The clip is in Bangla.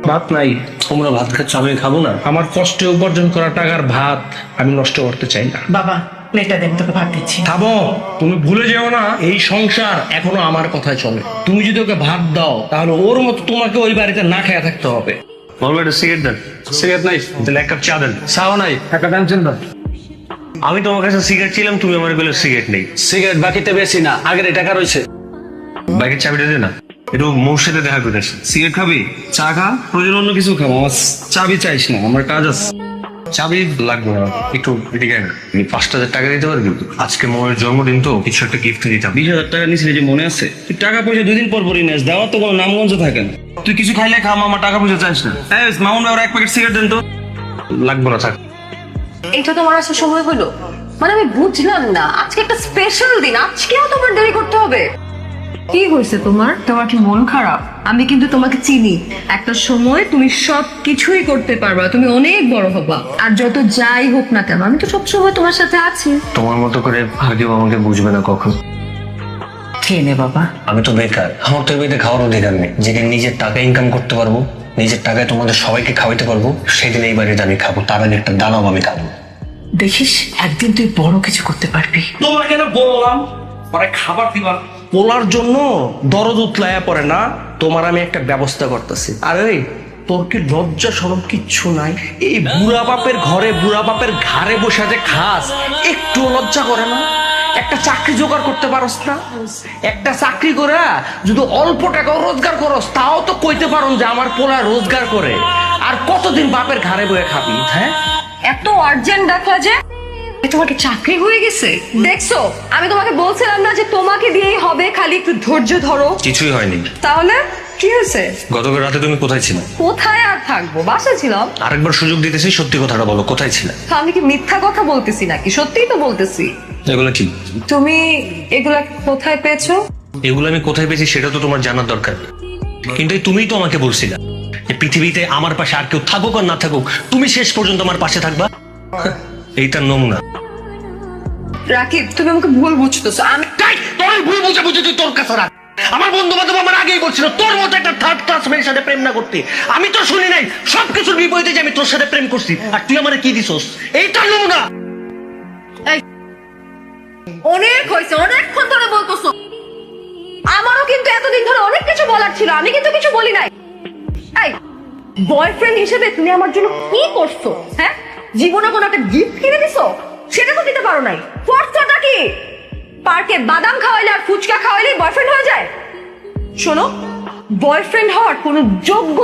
ভাত নাই। তোমরা ভাত খাচ্ছ, আমি খাবো না? আমার কষ্টে উপার্জন করা টাকার ভাত আমি নষ্ট করতে চাই না। বাবা প্লেটটা দেন, তোকে ভাত দিচ্ছি। খাবো। তুমি ভুলে যেও না এই সংসার এখনো আমার কথায় চলে। তুমি যদি ওকে ভাত দাও তাহলে ওর মতো তোমাকে ওই বাড়িতে না খেয়ে থাকতে হবে। বলবো একটা সিগারেট দেন। সিগারেট নাই? তাহলে এক কাপ চা দেন। চাও নাই? একটা টেনশন দাও। আমি তোমার কাছে সিগারেট ছিলাম, তুমি আমার বলে সিগারেট নেই। সিগারেট বাকিতে বেশি না, আগের টাকা রয়েছে। বাইকের চাবিটা দে না, একটু মোর সাথে দেখা করে আসি। সিগারেট খাবি? চা খা, প্রয়োজন অন্য কিছু খাবো। আমার চাবি চাইস না, আমার কাজ আছে। চাবি লাগবে না, একটু এদিকে আয় না। আমি 5,000 টাকা দিতে পারবি? আজকে মোয়ের জন্মদিন তো, কিছু একটা গিফট দিতাম। 20,000 টাকা নিয়েছিলে যে মনে আছে? তুই টাকা পয়সা 2 দিন পর পরই নেস, দেওয়ার তো কোনো নামগঞ্জ থাকে না। তুই কিছু খাইলে খা, আমার টাকা পয়সা চাইস না। মামুন ভাই, ওরা 1 প্যাকেট সিগারেট দেন তো। লাগবে না, থাক। এটা তোমার আসার সময় হলো? মানে আমি বুঝলাম না, আজকে একটা স্পেশাল দিন, আজকেও তোমার দেরি করতে হবে? কি হয়েছে তোমার? তোমার কি মন খারাপ? আমি কিন্তু তোমাকে চিনি, একটা সময় তুমি সব কিছুই করতে পারবা, তুমি অনেক বড় হবা। আর যত যাই হোক না কেন, আমি তো সবসময় তোমার সাথে আছি। তোমার মতো করে আর কেউ আমাকে বুঝবে না কখন। খেয়ে নে বাবা। আমি তো বেকার, আমার তো এমনিতে খাওয়ার অধিকার নেই। যেদিন নিজের টাকা ইনকাম করতে পারবো, নিজের টাকায় তোমাদের সবাইকে খাওয়াইতে পারবো, সেদিন এই বাড়িতে আমি খাবো। তার আগে একটা দানাও আমি খাবো। দেখিস একদিন তুই বড় কিছু করতে পারবি। তোমার কেন বললাম পরে খাবার দিবা? পোলার জন্য দরদ উতলায়া পড়ে না। তোমার আমি একটা ব্যবস্থা করতেছি। আরে তোর কি লজ্জা শরম কিচ্ছু নাই? এই বুড়া বাপের ঘরে বুড়া বাপের ঘাড়ে বসে যে খাস, একটু লজ্জা করে না? একটা চাকরি জোগাড় করতে পারস না? একটা চাকরি করে যদি অল্প টাকাও রোজগার করস, তাও তো কইতে পারো যে আমার পোলা রোজগার করে। আর কতদিন বাপের ঘাড়ে বয়ে খাবি? হ্যাঁ, এত আর্জেন্ট ডাকলা যে? তোমার কি চাকরি হয়ে গেছে? দেখছো, আমি তোমাকে বলছিলাম না যে তোমাকে দিয়েই হবে, খালি একটু ধৈর্য ধরো। কিছুই হয়নি। তাহলে কি হয়েছে? গতকাল রাতে তুমি কোথায় ছিলে? কোথায় আর থাকবো, বাসায় ছিলাম। আরেকবার সুযোগ দিতেছি, সত্যি কথাটা বলো, কোথায় ছিলে? তো আমি কি মিথ্যা কথা বলতেছি নাকি? সত্যিই তো বলতেছি। এগুলো কি? তুমি এগুলা কোথায় পেয়েছো? এগুলো আমি কোথায় পেয়েছি সেটা তো তোমার জানার দরকার। কিন্তু এই তুমিই তো আমাকে বলছিলে যে পৃথিবীতে আমার পাশে আর কেউ থাকুক আর না থাকুক, তুমি শেষ পর্যন্ত আমার পাশে থাকবা। এইটার নমুনা। রাকিব, তুমি আমাকে ভুল বুঝতেছো। আমি তোর ভুল বুঝে বুঝে তুই তোর কাছে রাখ। আমার বন্ধু বান্ধব আমার আগেই বলছিল তোর মতো একটা থার্ড ক্লাস মেয়ের সাথে প্রেম না করতে। আমি তো শুনি নাই সবকিছুর বিপরীতে যে আমি তোর সাথে প্রেম করছি, আর তুই আমারে কি দিছস? এইটা নমুনা। অনেক হয়েছে, অনেকক্ষণ ধরে বলতেছো। আমারও কিন্তু এতদিন ধরে অনেক কিছু বলার ছিল, আমি কিন্তু কিছু বলি নাই। এই বয়ফ্রেন্ড হিসেবে তুমি আমার জন্য কি করছো? হ্যাঁ, জীবনে কোনো একটা গিফট কিনে দিছো? সেটা তো দিতে পারো নাই। করছোটা কি? পার্কে বাদাম খাওয়াইলে আর ফুচকা খাওয়াইলে বয়ফ্রেন্ড হয়ে যায়? শোনো, বয়ফ্রেন্ড হওয়ার কোনো যোগ্য